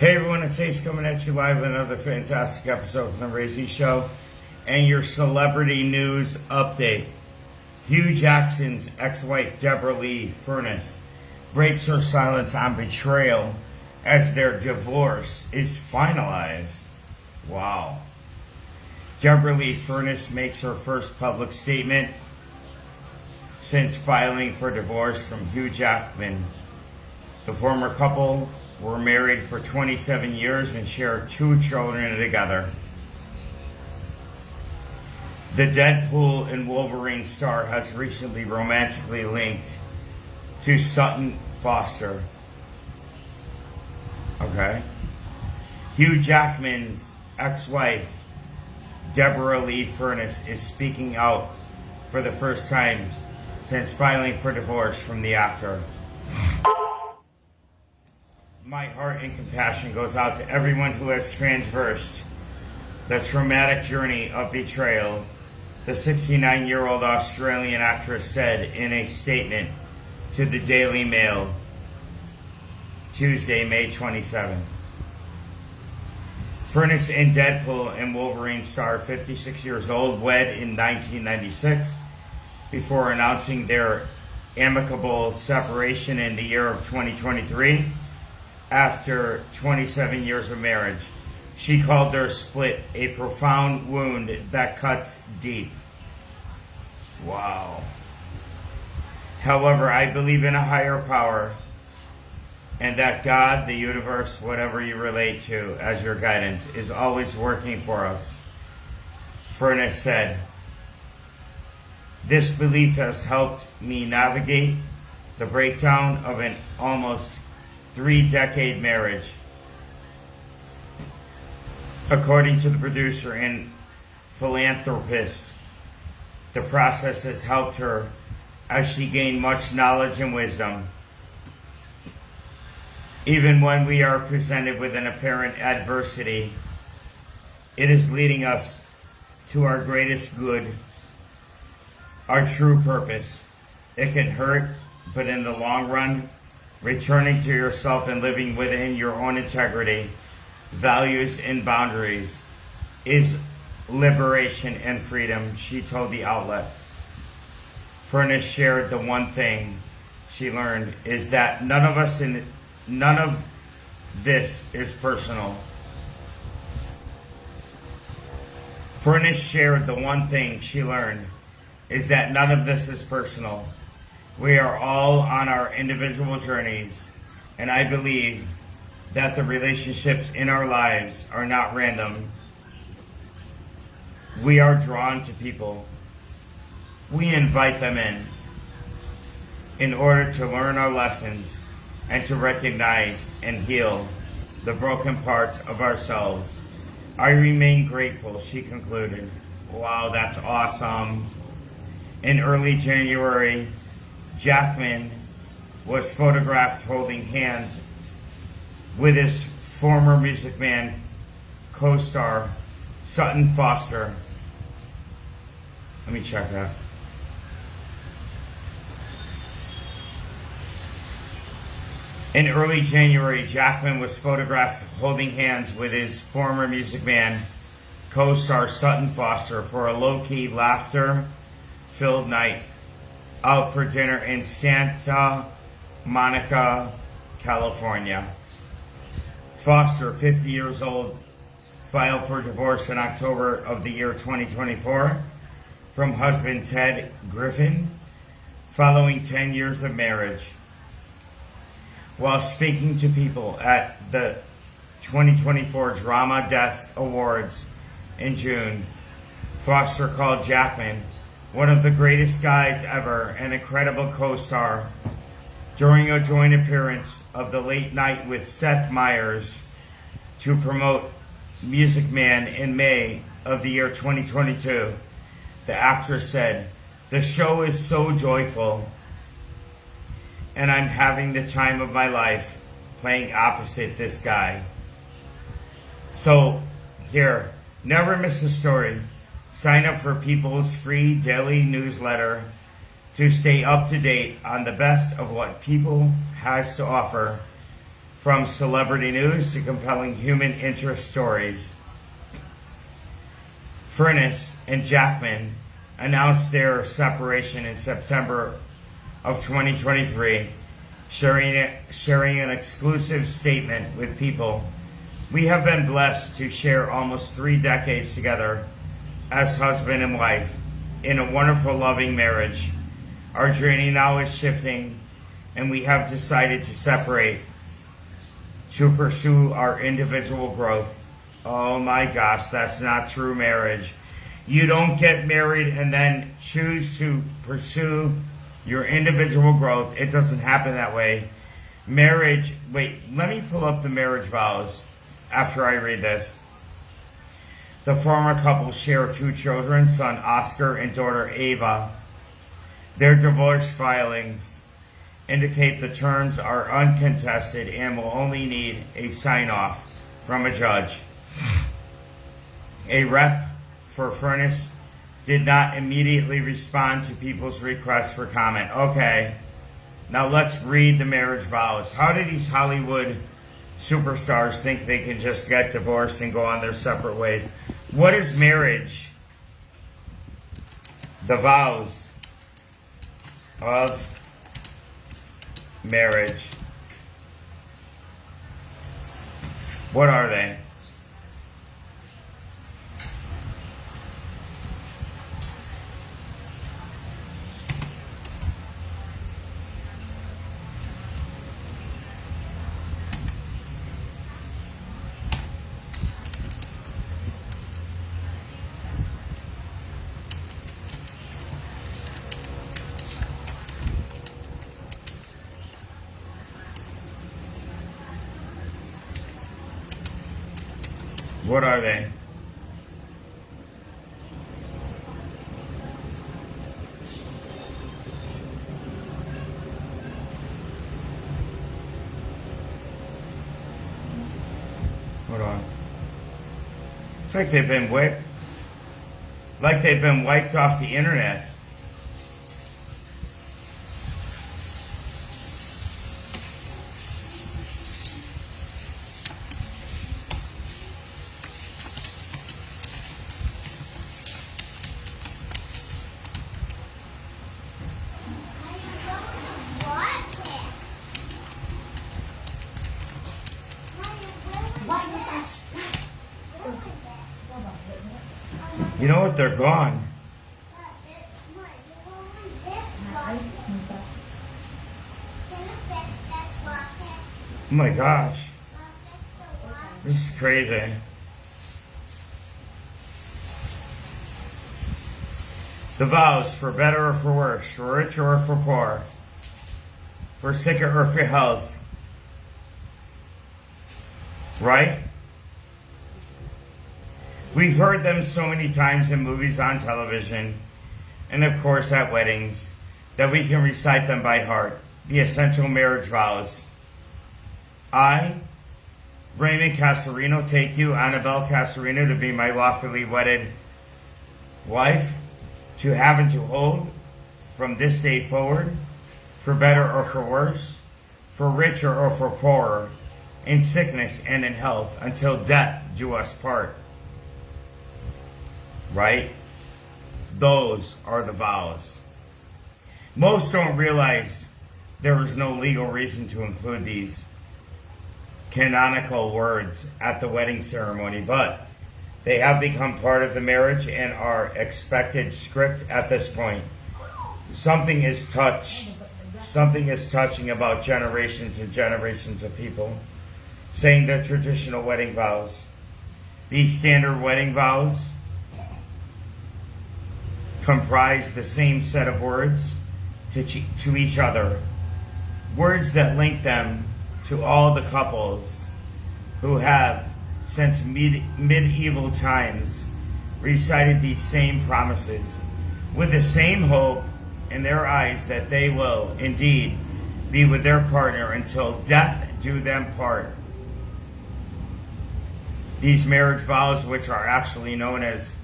Hey everyone, it's Ace coming at you live with another fantastic episode from the Raising Show and your celebrity news update. Hugh Jackson's ex-wife Deborra Furness breaks her silence on Betrayal as their divorce is finalized. Wow. Deborra Furness makes her first public statement since filing for divorce from Hugh Jackman. The former couple were married for 27 years and share 2 children together. The Deadpool and Wolverine star has recently romantically linked to Sutton Foster. Okay. Hugh Jackman's ex-wife, Deborra Furness, is speaking out for the first time since filing for divorce from the actor. My heart and compassion goes out to everyone who has traversed the traumatic journey of betrayal, the 69-year-old Australian actress said in a statement to the Daily Mail Tuesday, May 27th. Furness and Deadpool and Wolverine star, 56 years old, wed in 1996 before announcing their amicable separation in the year of 2023. After 27 years of marriage, she called their split a profound wound that cuts deep. Wow. However, I believe in a higher power and that God, the universe, whatever you relate to as your guidance, is always working for us. Furness said, "This belief has helped me navigate the breakdown of an almost 3-decade marriage." According to the producer and philanthropist, the process has helped her as she gained much knowledge and wisdom. Even when we are presented with an apparent adversity, it is leading us to our greatest good, our true purpose. It can hurt, but in the long run, returning to yourself and living within your own integrity, values, and boundaries is liberation and freedom, she told the outlet. Furness shared the one thing she learned is that none of this is personal. Furness shared the one thing she learned is that none of this is personal. We are all on our individual journeys, and I believe that the relationships in our lives are not random. We are drawn to people. We invite them in order to learn our lessons and to recognize and heal the broken parts of ourselves. I remain grateful," she concluded. Wow, that's awesome. In early January, Jackman was photographed holding hands with his former Music Man co-star Sutton Foster. Let me check that. In early January, Jackman was photographed holding hands with his former Music Man co-star Sutton Foster for a low-key, laughter-filled night out for dinner in Santa Monica, California. Foster, 50 years old, filed for divorce in October of the year 2024 from husband Ted Griffin following 10 years of marriage. While speaking to people at the 2024 Drama Desk Awards in June, Foster called Jackman one of the greatest guys ever, an incredible co-star. During a joint appearance of the Late Night with Seth Meyers to promote Music Man in May of the year 2022, the actress said, "The show is so joyful, and I'm having the time of my life playing opposite this guy." So, here, never miss a story. Sign up for People's free daily newsletter to stay up to date on the best of what People has to offer from celebrity news to compelling human interest stories. Furness and Jackman announced their separation in September of 2023, sharing an exclusive statement with People. We have been blessed to share almost 3 decades together as husband and wife in a wonderful, loving marriage. Our journey now is shifting, and we have decided to separate to pursue our individual growth. Oh my gosh, that's not true marriage. You don't get married and then choose to pursue your individual growth. It doesn't happen that way. Marriage, wait, let me pull up the marriage vows after I read this. The former couple share 2 children, son Oscar and daughter Ava. Their divorce filings indicate the terms are uncontested and will only need a sign-off from a judge. A rep for Furness did not immediately respond to People's request for comment. Okay, now let's read the marriage vows. How do these Hollywood superstars think they can just get divorced and go on their separate ways? What is marriage? The vows of marriage. What are they? What are they? Hold on. It's like they've been wiped off the internet. You know what? They're gone. Oh my gosh. This is crazy. The vows, for better or for worse, for richer or for poor, for sicker or for health. Right? We've heard them so many times in movies, on television, and of course at weddings, that we can recite them by heart. The essential marriage vows. I, Raymond Casarino, take you, Annabelle Casarino, to be my lawfully wedded wife, to have and to hold from this day forward, for better or for worse, for richer or for poorer, in sickness and in health, until death do us part. Right? Those are the vows. Most don't realize there is no legal reason to include these canonical words at the wedding ceremony, but they have become part of the marriage and are expected script at this point. Something is touching about generations and generations of people saying their traditional wedding vows. These standard wedding vows comprise the same set of words to each other, words that link them to all the couples who have, since medieval times, recited these same promises with the same hope in their eyes that they will indeed be with their partner until death do them part. These marriage vows, which are actually known as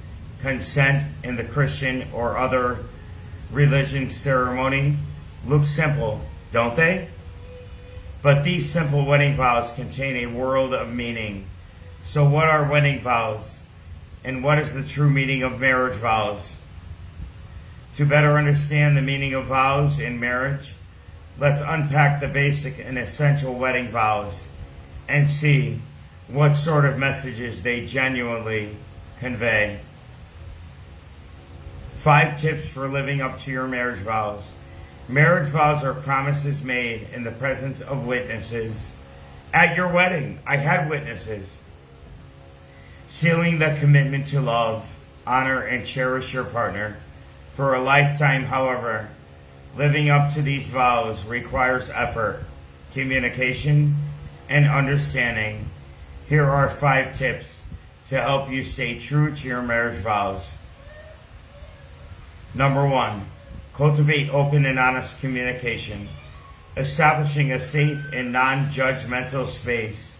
consent in the Christian or other religion ceremony, look simple, don't they? But these simple wedding vows contain a world of meaning. So what are wedding vows? And what is the true meaning of marriage vows? To better understand the meaning of vows in marriage, let's unpack the basic and essential wedding vows and see what sort of messages they genuinely convey. 5 tips for living up to your marriage vows. Marriage vows are promises made in the presence of witnesses. At your wedding, I had witnesses. Sealing the commitment to love, honor, and cherish your partner for a lifetime. However, living up to these vows requires effort, communication, and understanding. Here are 5 tips to help you stay true to your marriage vows. Number 1, cultivate open and honest communication. Establishing a safe and non-judgmental space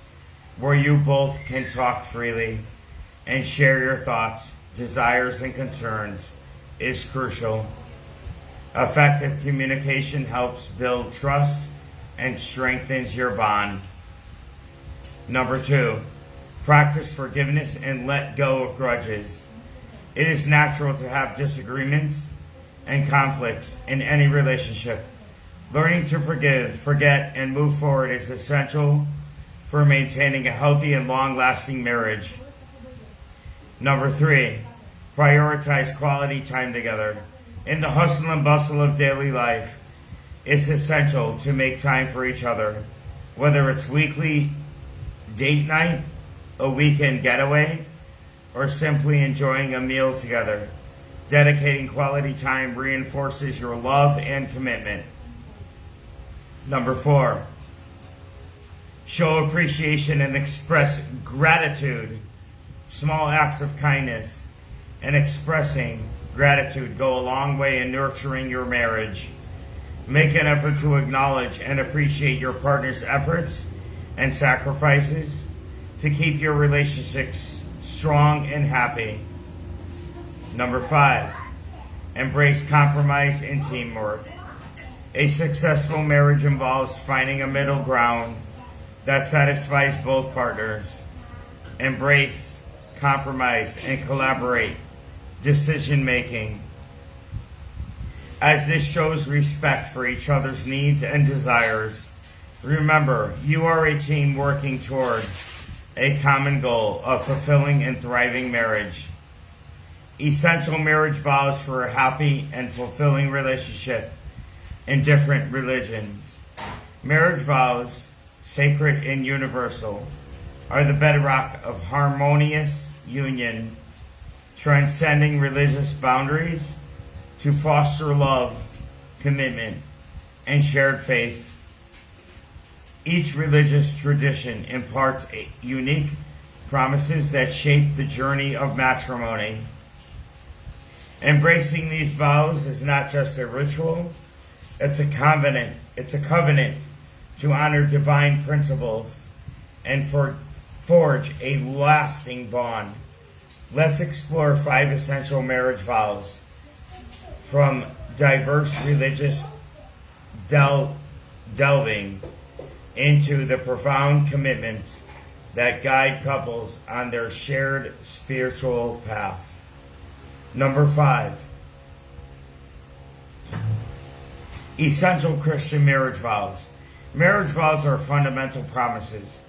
where you both can talk freely and share your thoughts, desires, and concerns is crucial. Effective communication helps build trust and strengthens your bond. Number 2, practice forgiveness and let go of grudges. It is natural to have disagreements and conflicts in any relationship. Learning to forgive, forget, and move forward is essential for maintaining a healthy and long-lasting marriage. Number 3, prioritize quality time together. In the hustle and bustle of daily life, it's essential to make time for each other, whether it's weekly date night, a weekend getaway, or simply enjoying a meal together. Dedicating quality time reinforces your love and commitment. Number 4, show appreciation and express gratitude. Small acts of kindness and expressing gratitude go a long way in nurturing your marriage. Make an effort to acknowledge and appreciate your partner's efforts and sacrifices to keep your relationships strong and happy. Number 5, embrace compromise and teamwork. A successful marriage involves finding a middle ground that satisfies both partners. Embrace, compromise, and collaborate decision making, as this shows respect for each other's needs and desires. Remember, you are a team working toward a common goal of fulfilling and thriving marriage. Essential marriage vows for a happy and fulfilling relationship in different religions. Marriage vows, sacred and universal, are the bedrock of harmonious union, transcending religious boundaries to foster love, commitment, and shared faith. Each religious tradition imparts unique promises that shape the journey of matrimony. Embracing these vows is not just a ritual, it's a covenant. It's a covenant to honor divine principles and forge a lasting bond. Let's explore 5 essential marriage vows from diverse religious delving into the profound commitments that guide couples on their shared spiritual path. Number 5, essential Christian marriage vows. Marriage vows are fundamental promises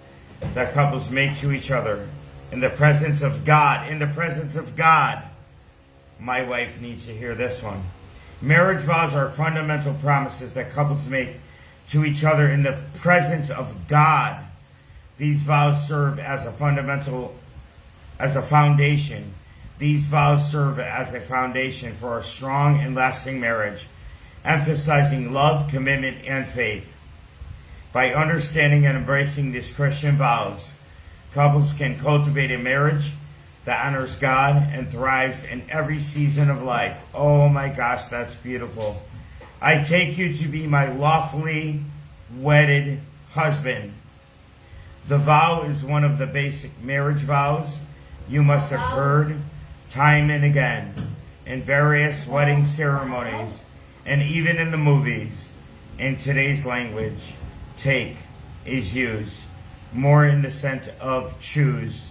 that couples make to each other in the presence of God. In the presence of God. My wife needs to hear this one. Marriage vows are fundamental promises that couples make to each other in the presence of God. These vows serve as a foundation. These vows serve as a foundation for a strong and lasting marriage, emphasizing love, commitment, and faith. By understanding and embracing these Christian vows, couples can cultivate a marriage that honors God and thrives in every season of life. Oh my gosh, that's beautiful. I take you to be my lawfully wedded husband. The vow is one of the basic marriage vows you must have heard time and again in various wedding ceremonies and even in the movies. In today's language, take is used, more in the sense of choose,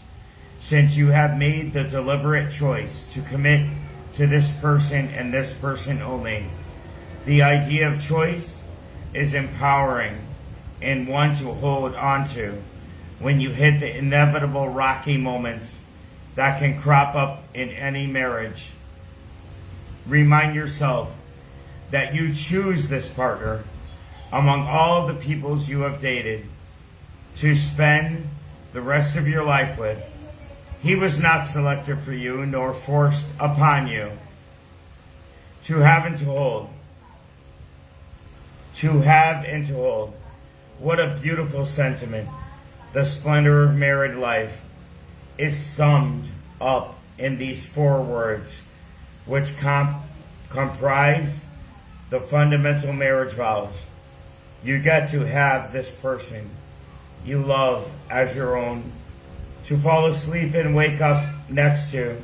since you have made the deliberate choice to commit to this person and this person only. The idea of choice is empowering and one to hold on to when you hit the inevitable rocky moments that can crop up in any marriage. Remind yourself that you choose this partner among all the peoples you have dated to spend the rest of your life with. He was not selected for you nor forced upon you. To have and to hold. To have and to hold. What a beautiful sentiment. The splendor of married life is summed up in these 4 words, which comprise the fundamental marriage vows. You get to have this person you love as your own, to fall asleep and wake up next to.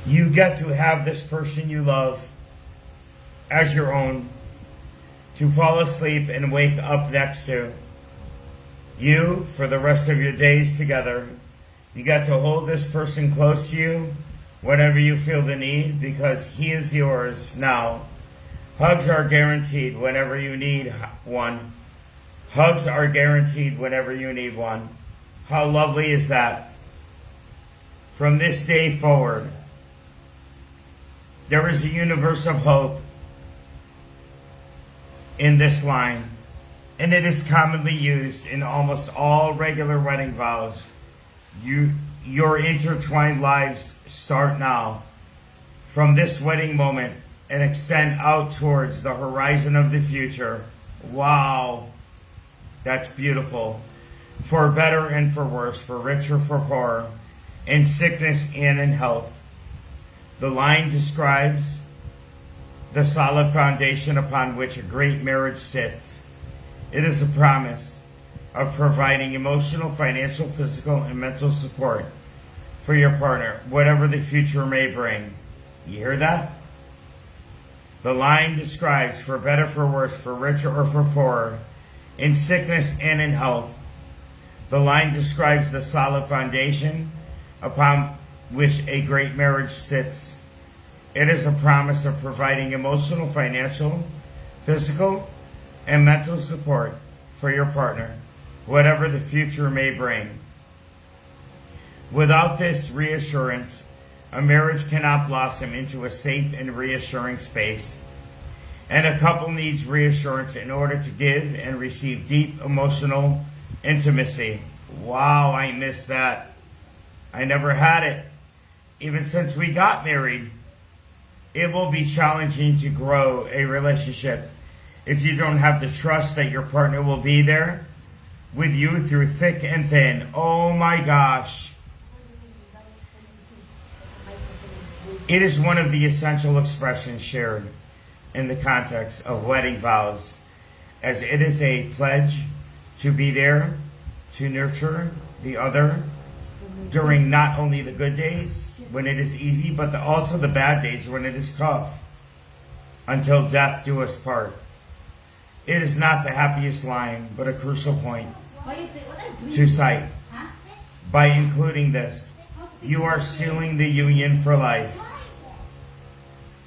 You get to have this person you love as your own, to fall asleep and wake up next to. You, for the rest of your days together, you get to hold this person close to you whenever you feel the need, because he is yours now. Hugs are guaranteed whenever you need one. Hugs are guaranteed whenever you need one. How lovely is that? From this day forward, there is a universe of hope in this line, and it is commonly used in almost all regular wedding vows. Your intertwined lives start now, from this wedding moment, and extend out towards the horizon of the future. Wow, that's beautiful. For better and for worse, for rich or for poor, in sickness and in health. The line describes the solid foundation upon which a great marriage sits. It is a promise of providing emotional, financial, physical, and mental support for your partner, whatever the future may bring. You hear that? The line describes for better, for worse, for richer or for poorer, in sickness and in health. The line describes the solid foundation upon which a great marriage sits. It is a promise of providing emotional, financial, physical, and mental support for your partner, whatever the future may bring. Without this reassurance, a marriage cannot blossom into a safe and reassuring space. And a couple needs reassurance in order to give and receive deep emotional intimacy. Wow, I missed that. I never had it. Even since we got married, it will be challenging to grow a relationship if you don't have the trust that your partner will be there with you through thick and thin. Oh my gosh. It is one of the essential expressions shared in the context of wedding vows, as it is a pledge to be there to nurture the other during not only the good days when it is easy, but also the bad days when it is tough, until death do us part. It is not the happiest line, but a crucial point to cite. By including this, you are sealing the union for life.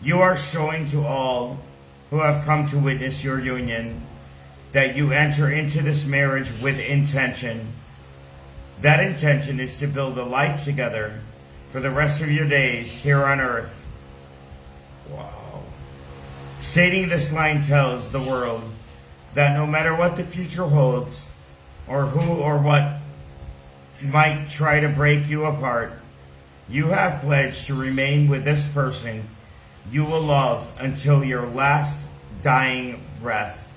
You are showing to all who have come to witness your union that you enter into this marriage with intention. That intention is to build a life together for the rest of your days here on earth. Wow. Stating this line tells the world that no matter what the future holds, or who or what might try to break you apart, you have pledged to remain with this person you will love until your last dying breath.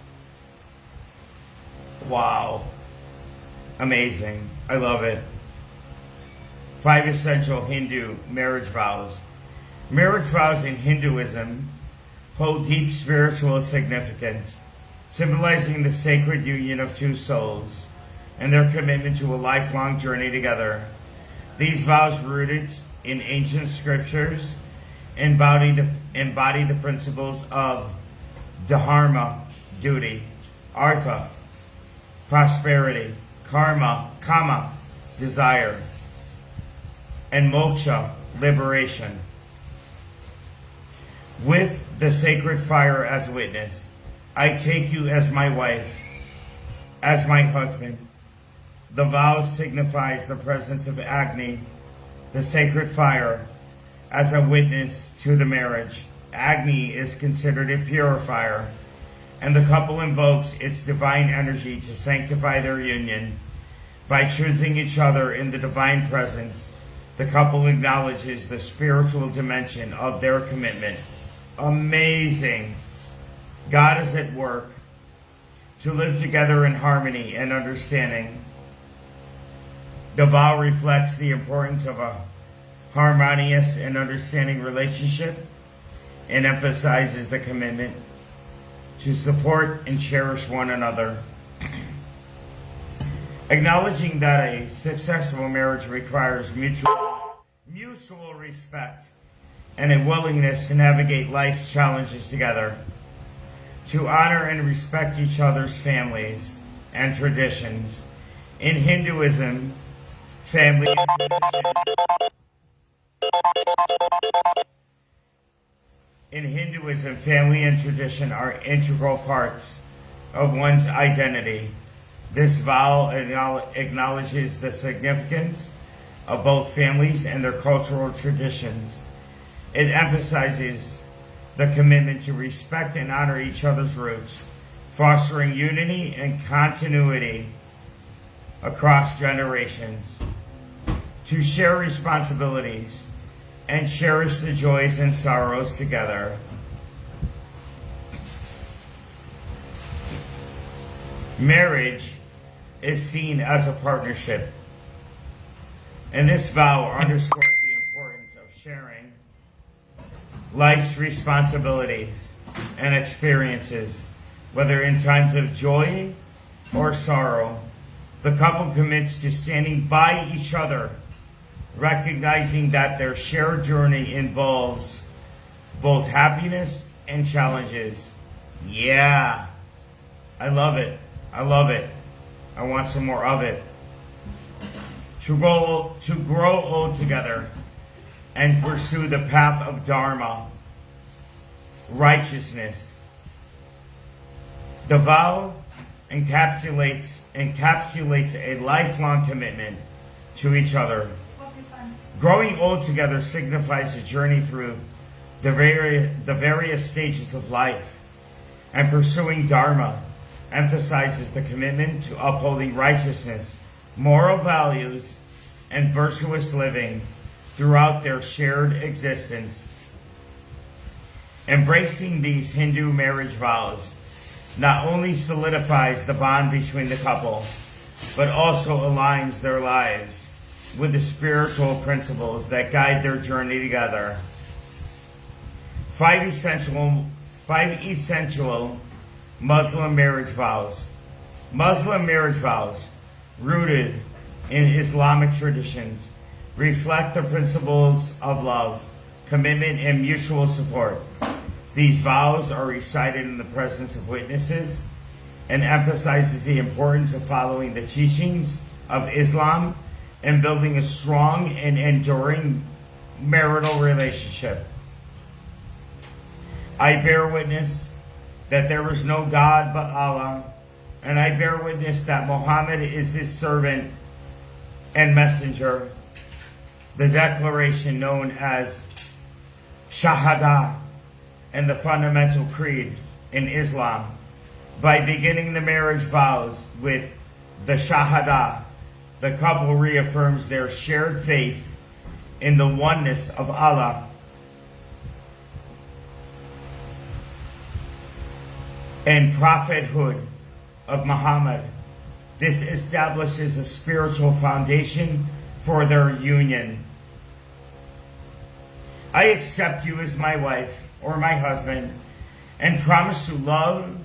Wow. Amazing. I love it. 5 essential Hindu marriage vows. Marriage vows in Hinduism hold deep spiritual significance, symbolizing the sacred union of two souls and their commitment to a lifelong journey together. These vows, rooted in ancient scriptures, embody the principles of dharma, duty, artha, prosperity, karma, kama, desire, and moksha, liberation. With the sacred fire as witness, I take you as my wife, as my husband. The vow signifies the presence of Agni, the sacred fire, as a witness to the marriage. Agni is considered a purifier, and the couple invokes its divine energy to sanctify their union. By choosing each other in the divine presence, the couple acknowledges the spiritual dimension of their commitment. Amazing. God is at work to live together in harmony and understanding. The vow reflects the importance of a harmonious and understanding relationship and emphasizes the commitment to support and cherish one another. Acknowledging that a successful marriage requires mutual respect and a willingness to navigate life's challenges together, to honor and respect each other's families and traditions. In Hinduism, family and tradition are integral parts of one's identity. This vow acknowledges the significance of both families and their cultural traditions. It emphasizes the commitment to respect and honor each other's roots, fostering unity and continuity across generations, to share responsibilities and cherish the joys and sorrows together. Marriage is seen as a partnership, and this vow underscores the importance of sharing life's responsibilities and experiences, whether in times of joy or sorrow. The couple commits to standing by each other, recognizing that their shared journey involves both happiness and challenges. Yeah, I love it. I love it. I want some more of it. To grow old together and pursue the path of Dharma, righteousness. The vow encapsulates a lifelong commitment to each other. Growing old together signifies a journey through the various stages of life, and pursuing Dharma emphasizes the commitment to upholding righteousness, moral values, and virtuous living throughout their shared existence. Embracing these Hindu marriage vows not only solidifies the bond between the couple, but also aligns their lives with the spiritual principles that guide their journey together. Five essential Muslim marriage vows. Muslim marriage vows, rooted in Islamic traditions, reflect the principles of love, commitment, and mutual support. These vows are recited in the presence of witnesses and emphasizes the importance of following the teachings of Islam and building a strong and enduring marital relationship. I bear witness that there is no God but Allah, and I bear witness that Muhammad is his servant and messenger. The declaration known as Shahada and the fundamental creed in Islam. By beginning the marriage vows with the Shahada, the couple reaffirms their shared faith in the oneness of Allah and prophethood of Muhammad. This establishes a spiritual foundation for their union. I accept you as my wife or my husband and promise to love,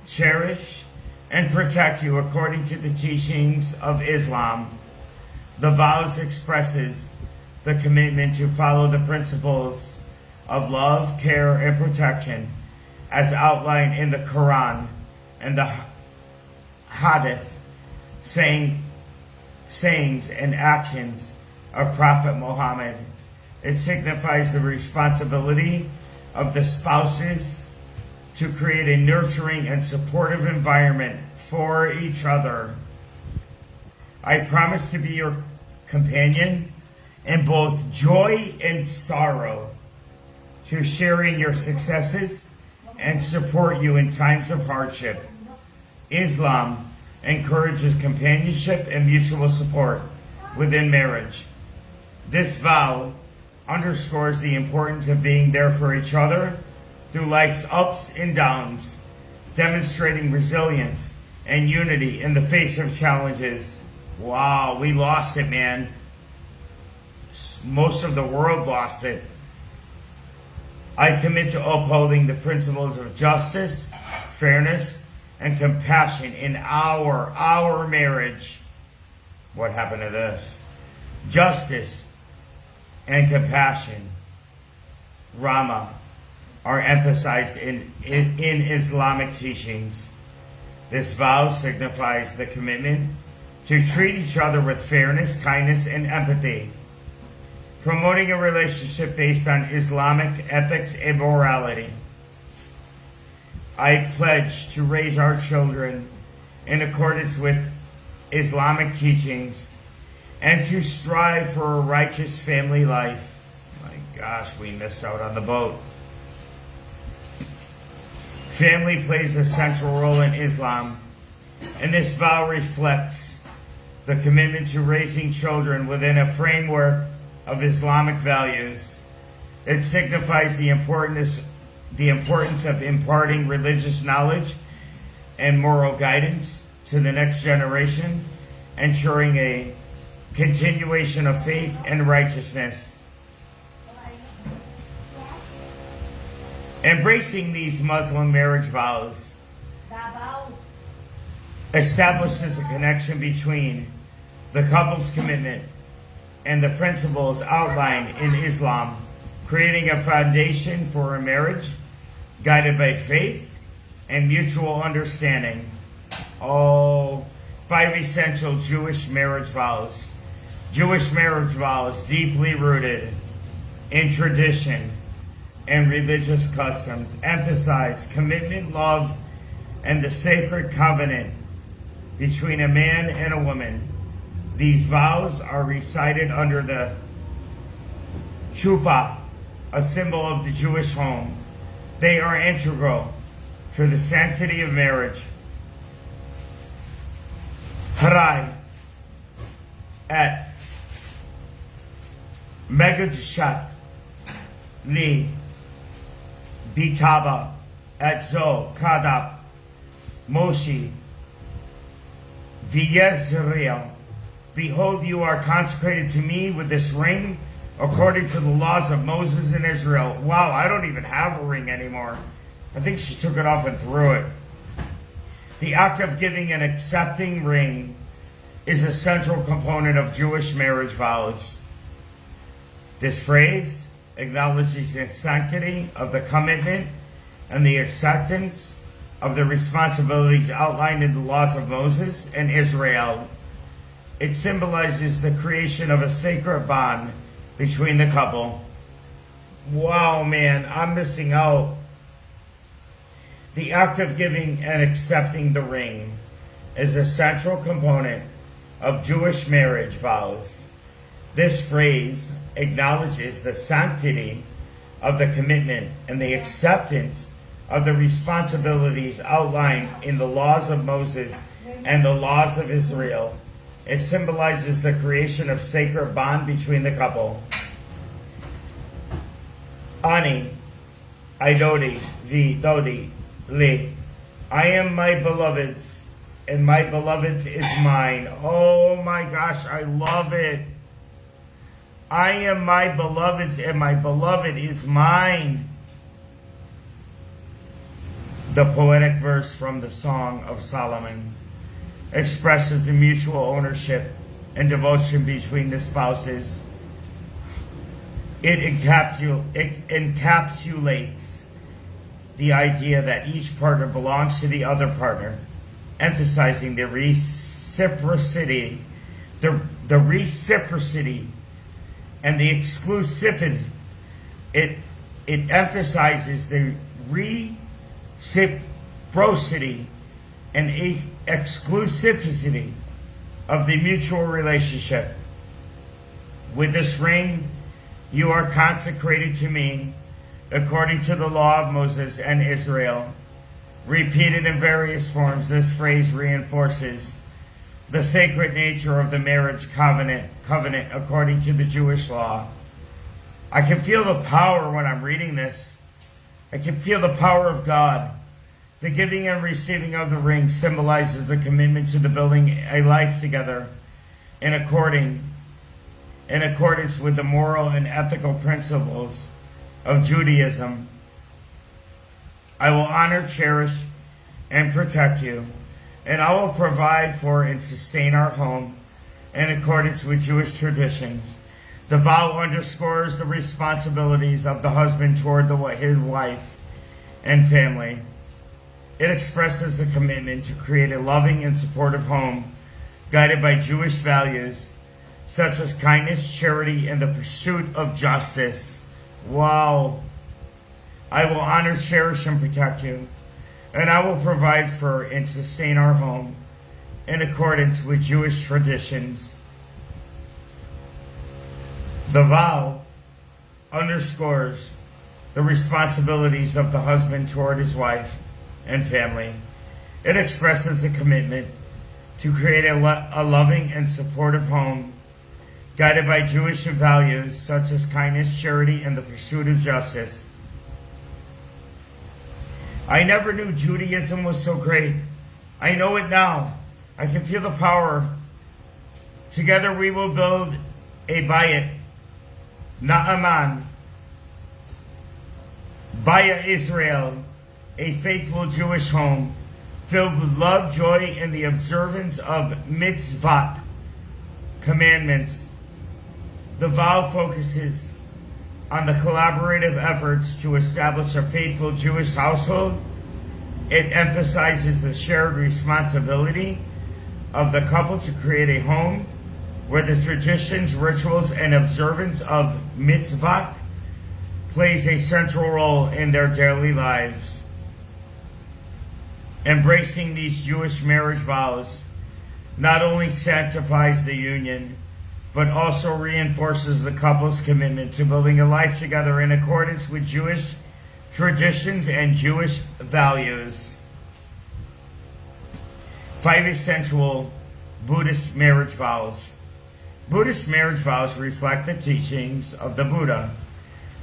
cherish, and protect you according to the teachings of Islam. The vows expresses the commitment to follow the principles of love, care, and protection as outlined in the Quran and the hadith, sayings and actions of Prophet Muhammad. It signifies the responsibility of the spouses to create a nurturing and supportive environment for each other. I promise to be your companion in both joy and sorrow, to share in your successes and support you in times of hardship. Islam encourages companionship and mutual support within marriage. This vow underscores the importance of being there for each other through life's ups and downs, demonstrating resilience and unity in the face of challenges. Wow, we lost it, man. Most of the world lost it. I commit to upholding the principles of justice, fairness, and compassion in our marriage. What happened to this? Justice and compassion, Rama, are emphasized in Islamic teachings. This vow signifies the commitment to treat each other with fairness, kindness, and empathy, promoting a relationship based on Islamic ethics and morality. I pledge to raise our children in accordance with Islamic teachings and to strive for a righteous family life. My gosh, we missed out on the boat. Family plays a central role in Islam, and this vow reflects the commitment to raising children within a framework of Islamic values. It signifies the importance of imparting religious knowledge and moral guidance to the next generation, ensuring a continuation of faith and righteousness. Embracing these Muslim marriage vows establishes a connection between the couple's commitment and the principles outlined in Islam, creating a foundation for a marriage guided by faith and mutual understanding. Oh, 5 essential Jewish marriage vows. Jewish marriage vows deeply rooted in tradition and religious customs emphasize commitment, love, and the sacred covenant between a man and a woman. These vows are recited under the chuppah, a symbol of the Jewish home. They are integral to the sanctity of marriage. Harai et megadshat li bitaba et zo kadap moshi v'yezreel. Behold, you are consecrated to me with this ring according to the laws of Moses and Israel. Wow, I don't even have a ring anymore. I think she took it off and threw it. The act of giving and accepting ring is a central component of Jewish marriage vows. This phrase acknowledges the sanctity of the commitment and the acceptance of the responsibilities outlined in the laws of Moses and Israel. It symbolizes the creation of a sacred bond between the couple. Wow, man, I'm missing out. The act of giving and accepting the ring is a central component of Jewish marriage vows. This phrase acknowledges the sanctity of the commitment and the acceptance of the responsibilities outlined in the laws of Moses and the laws of Israel. It symbolizes the creation of sacred bond between the couple. Ani, idodi, dodi, li. I am my beloved's, and my beloved's is mine. Oh my gosh, I love it. I am my beloved's, and my beloved is mine. The poetic verse from the Song of Solomon expresses the mutual ownership and devotion between the spouses. It encapsulates the idea that each partner belongs to the other partner emphasizing the reciprocity, the reciprocity and the exclusivity. It emphasizes the reciprocity and exclusivity of the mutual relationship. With this ring, you are consecrated to me according to the law of Moses and Israel. Repeated in various forms, this phrase reinforces the sacred nature of the marriage covenant according to the Jewish law. I can feel the power when I'm reading this. I can feel the power of God. The giving and receiving of the ring symbolizes the commitment to the building a life together in accordance with the moral and ethical principles of Judaism. I will honor, cherish, and protect you, and I will provide for and sustain our home in accordance with Jewish traditions. The vow underscores the responsibilities of the husband toward his wife and family. It expresses the commitment to create a loving and supportive home guided by Jewish values such as kindness, charity, and the pursuit of justice. Wow. I will honor, cherish, and protect you, and I will provide for and sustain our home in accordance with Jewish traditions. The vow underscores the responsibilities of the husband toward his wife and family. It expresses a commitment to create a loving and supportive home guided by Jewish values such as kindness, charity, and the pursuit of justice. I never knew Judaism was so great. I know it now. I can feel the power. Together we will build a bayit, Naaman, Baya Israel, a faithful Jewish home filled with love, joy, and the observance of mitzvot, commandments. The vow focuses on the collaborative efforts to establish a faithful Jewish household. It emphasizes the shared responsibility of the couple to create a home where the traditions, rituals, and observance of mitzvot plays a central role in their daily lives. Embracing these Jewish marriage vows not only sanctifies the union, but also reinforces the couple's commitment to building a life together in accordance with Jewish traditions and Jewish values. 5 essential Buddhist marriage vows. Buddhist marriage vows reflect the teachings of the Buddha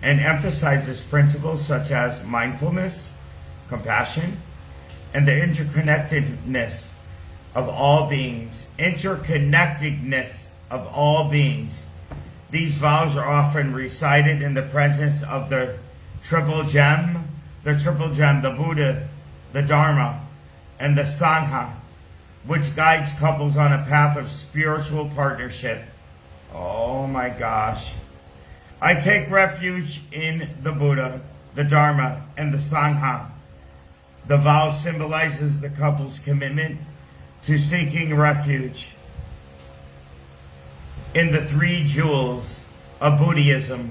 and emphasizes principles such as mindfulness, compassion, and the interconnectedness of all beings. Interconnectedness of all beings. These vows are often recited in the presence of the triple gem, the Buddha, the Dharma, and the Sangha, which guides couples on a path of spiritual partnership. Oh my gosh. I take refuge in the Buddha, the Dharma, and the Sangha. The vow symbolizes the couple's commitment to seeking refuge in the 3 jewels of Buddhism,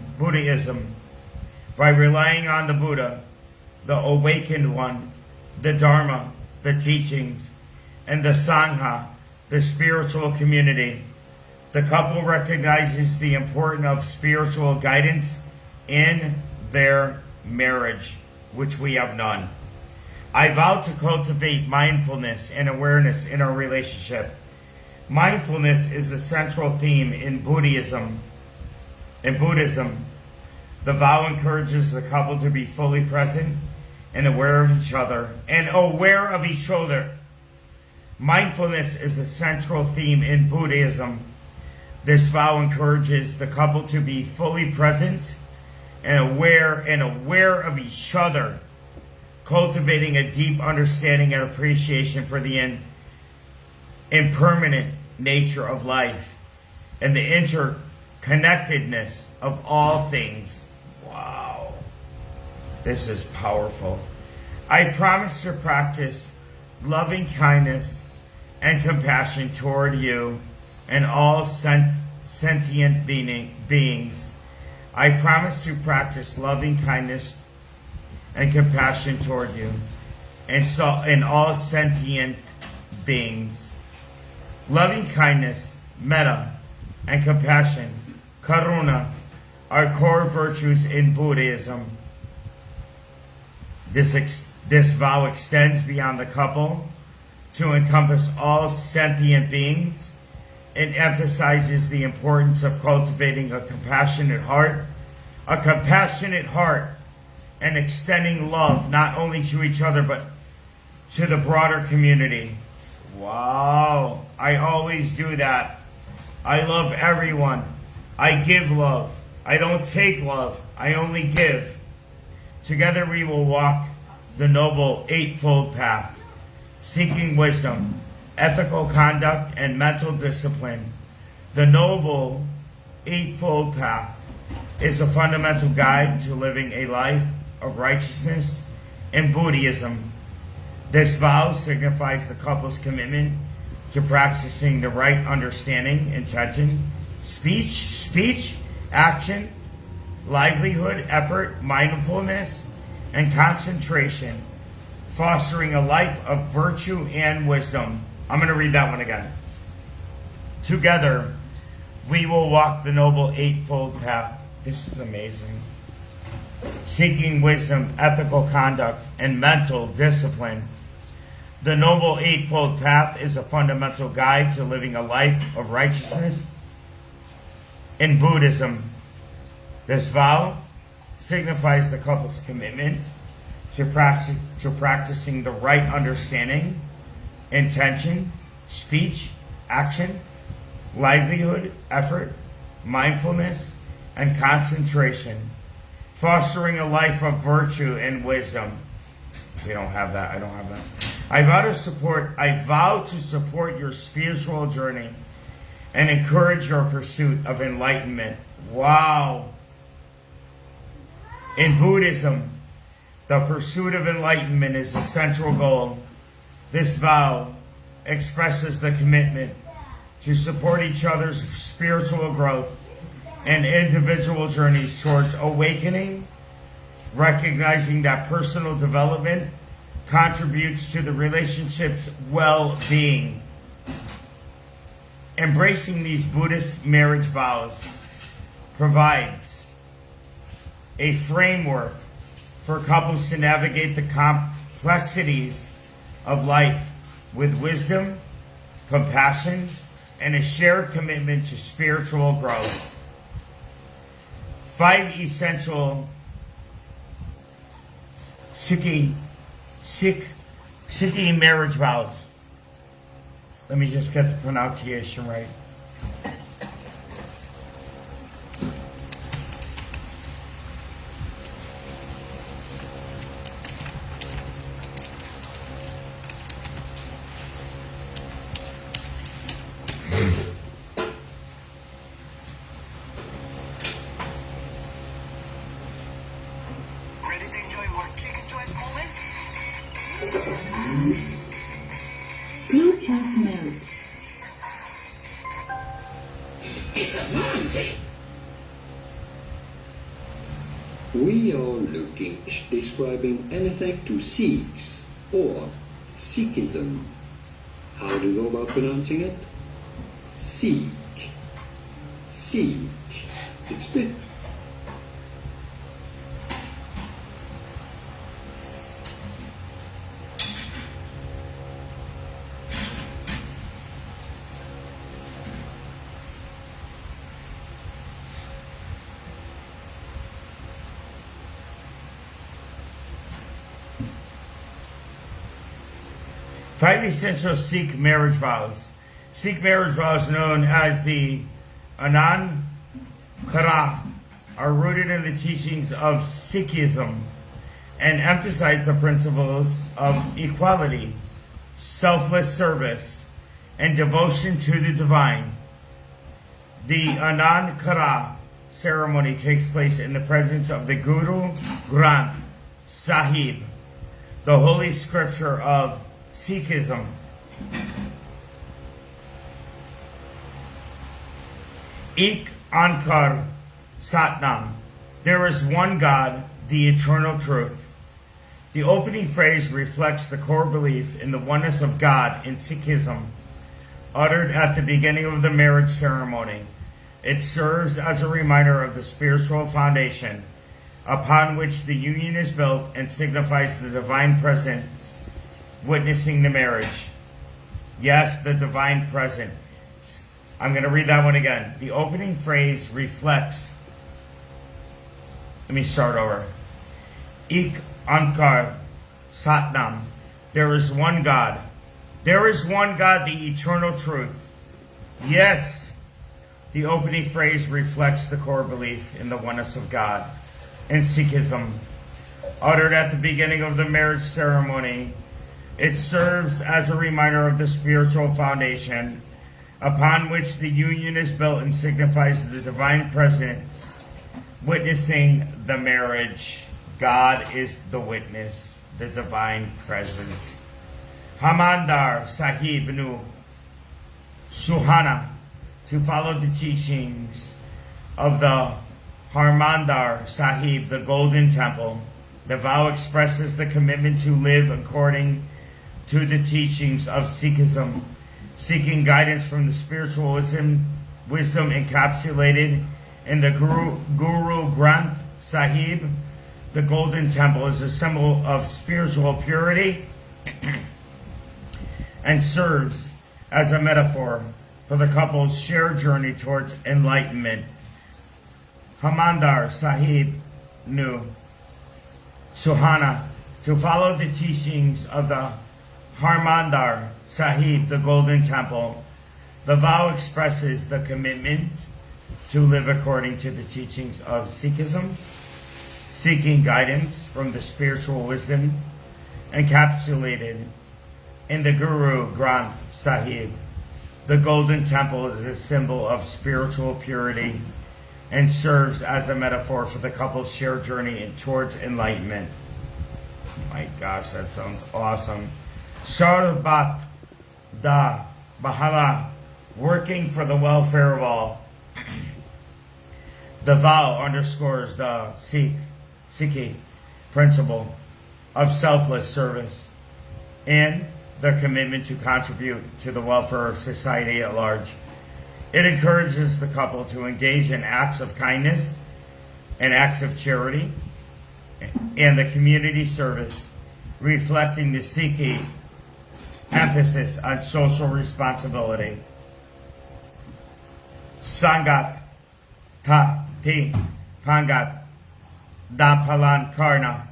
by relying on the Buddha, the awakened one, the Dharma, the teachings, and the Sangha, the spiritual community. The couple recognizes the importance of spiritual guidance in their marriage, which we have none. I vow to cultivate mindfulness and awareness in our relationship. Mindfulness is the central theme in Buddhism. The vow encourages the couple to be fully present and aware of each other. Mindfulness is a central theme in Buddhism. This vow encourages the couple to be fully present and aware of each other, cultivating a deep understanding and appreciation for the impermanent nature of life and the interconnectedness of all things. Wow. This is powerful. I promise to practice loving kindness and compassion toward you and all sentient beings. I promise to practice loving kindness and compassion toward you and all sentient beings. Loving kindness, metta, and compassion, karuna, are core virtues in Buddhism. This vow extends beyond the couple to encompass all sentient beings. It emphasizes the importance of cultivating a compassionate heart, and extending love not only to each other but to the broader community. Wow, I always do that. I love everyone. I give love. I don't take love. I only give. Together we will walk the Noble Eightfold Path, seeking wisdom, ethical conduct, and mental discipline. The Noble Eightfold Path is a fundamental guide to living a life of righteousness in Buddhism. This vow signifies the couple's commitment to practicing the right understanding, intention, speech, action, livelihood, effort, mindfulness, and concentration, fostering a life of virtue and wisdom. I'm going to read that one again. Together, we will walk the Noble Eightfold Path. This is amazing. Seeking wisdom, ethical conduct, and mental discipline. The Noble Eightfold Path is a fundamental guide to living a life of righteousness in Buddhism. This vow signifies the couple's commitment to practicing the right understanding, intention, speech, action, livelihood, effort, mindfulness, and concentration, fostering a life of virtue and wisdom. We don't have that. I don't have that. I vow to support your spiritual journey and encourage your pursuit of enlightenment. Wow. In Buddhism, the pursuit of enlightenment is a central goal. This vow expresses the commitment to support each other's spiritual growth and individual journeys towards awakening, recognizing that personal development contributes to the relationship's well-being. Embracing these Buddhist marriage vows provides a framework for couples to navigate the complexities of life with wisdom, compassion, and a shared commitment to spiritual growth. 5 essential Sikhi marriage vows. Let me just get the pronunciation right. We are looking describing anything to Sikhs or Sikhism. How do you go about pronouncing it? Sikh. Sikh. It's bit. Five essential Sikh marriage vows. Sikh marriage vows, known as the Anand Kara, are rooted in the teachings of Sikhism and emphasize the principles of equality, selfless service, and devotion to the divine. The Anand Kara ceremony takes place in the presence of the Guru Granth Sahib, the holy scripture of Sikhism. Ik Ankar Satnam. There is one God, the eternal truth. The opening phrase reflects the core belief in the oneness of God in Sikhism, uttered at the beginning of the marriage ceremony. It serves as a reminder of the spiritual foundation upon which the union is built and signifies the divine presence witnessing the marriage. Yes, the divine presence. I'm going to read that one again. The opening phrase reflects. Let me start over. Ik Ankar Satnam. There is one God. There is one God, the eternal truth. Yes, the opening phrase reflects the core belief in the oneness of God in Sikhism, uttered at the beginning of the marriage ceremony. It serves as a reminder of the spiritual foundation upon which the union is built and signifies the divine presence witnessing the marriage. God is the witness, the divine presence. Hamandar Sahib Nu Suhana, to follow the teachings of the Harmandar Sahib, the Golden Temple. The vow expresses the commitment to live according to the teachings of Sikhism, seeking guidance from the spiritual wisdom encapsulated in the Guru Granth Sahib. The Golden Temple is a symbol of spiritual purity and serves as a metaphor for the couple's shared journey towards enlightenment. Hamandar Sahib Nu Suhana, to follow the teachings of the Harmandar Sahib, the Golden Temple. The vow expresses the commitment to live according to the teachings of Sikhism, seeking guidance from the spiritual wisdom encapsulated in the Guru Granth Sahib. The Golden Temple is a symbol of spiritual purity and serves as a metaphor for the couple's shared journey towards enlightenment. My gosh, that sounds awesome. Sarbat Da Bahala, working for the welfare of all. The vow underscores the Sikhi principle of selfless service and the commitment to contribute to the welfare of society at large. It encourages the couple to engage in acts of kindness and acts of charity and the community service, reflecting the Sikhi emphasis on social responsibility. Sangat Ta Ti Pangat Da Palan Karna,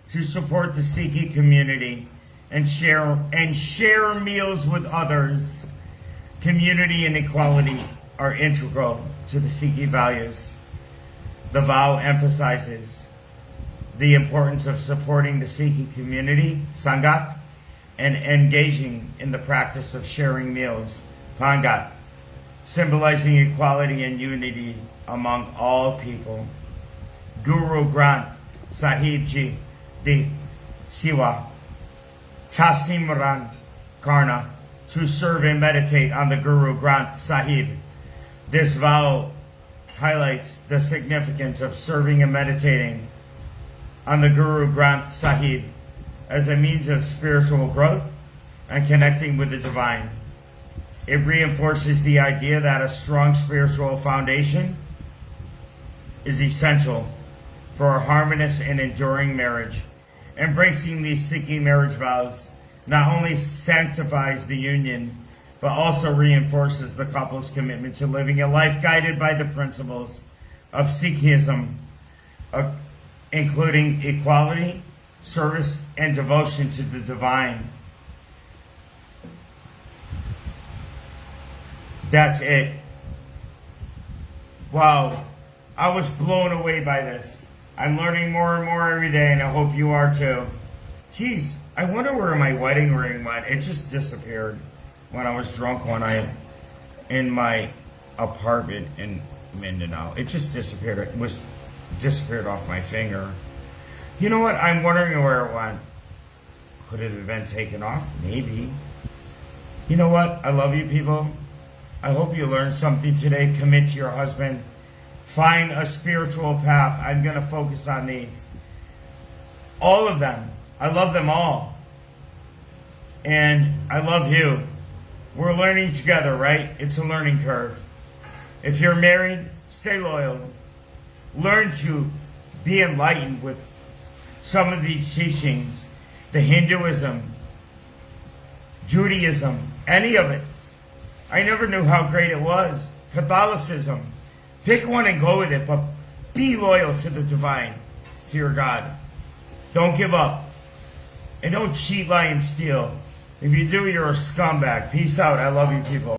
to support the Sikhi community and share meals with others. Community and equality are integral to the Sikhi values. The vow emphasizes the importance of supporting the Sikhi community, Sangat, and engaging in the practice of sharing meals, Pangat, symbolizing equality and unity among all people. Guru Granth Sahib Ji Di Siwa Tasimran Karna, to serve and meditate on the Guru Granth Sahib. This vow highlights the significance of serving and meditating on the Guru Granth Sahib as a means of spiritual growth and connecting with the divine. It reinforces the idea that a strong spiritual foundation is essential for a harmonious and enduring marriage. Embracing these Sikhi marriage vows not only sanctifies the union, but also reinforces the couple's commitment to living a life guided by the principles of Sikhism, including equality, service, and devotion to the divine. That's it. Wow. I was blown away by this. I'm learning more and more every day, and I hope you are too. Jeez, I wonder where my wedding ring went. It just disappeared when I was drunk one night in my apartment in Mindanao. It just disappeared. It was disappeared off my finger. You know what? I'm wondering where it went. Could it have been taken off? Maybe. You know what? I love you people. I hope you learned something today. Commit to your husband. Find a spiritual path. I'm going to focus on these. All of them. I love them all. And I love you. We're learning together, right? It's a learning curve. If you're married, stay loyal. Learn to be enlightened with some of these teachings. The Hinduism, Judaism, any of it. I never knew how great it was. Catholicism. Pick one and go with it, but be loyal to the divine, to your God. Don't give up. And don't cheat, lie, and steal. If you do, you're a scumbag. Peace out. I love you people.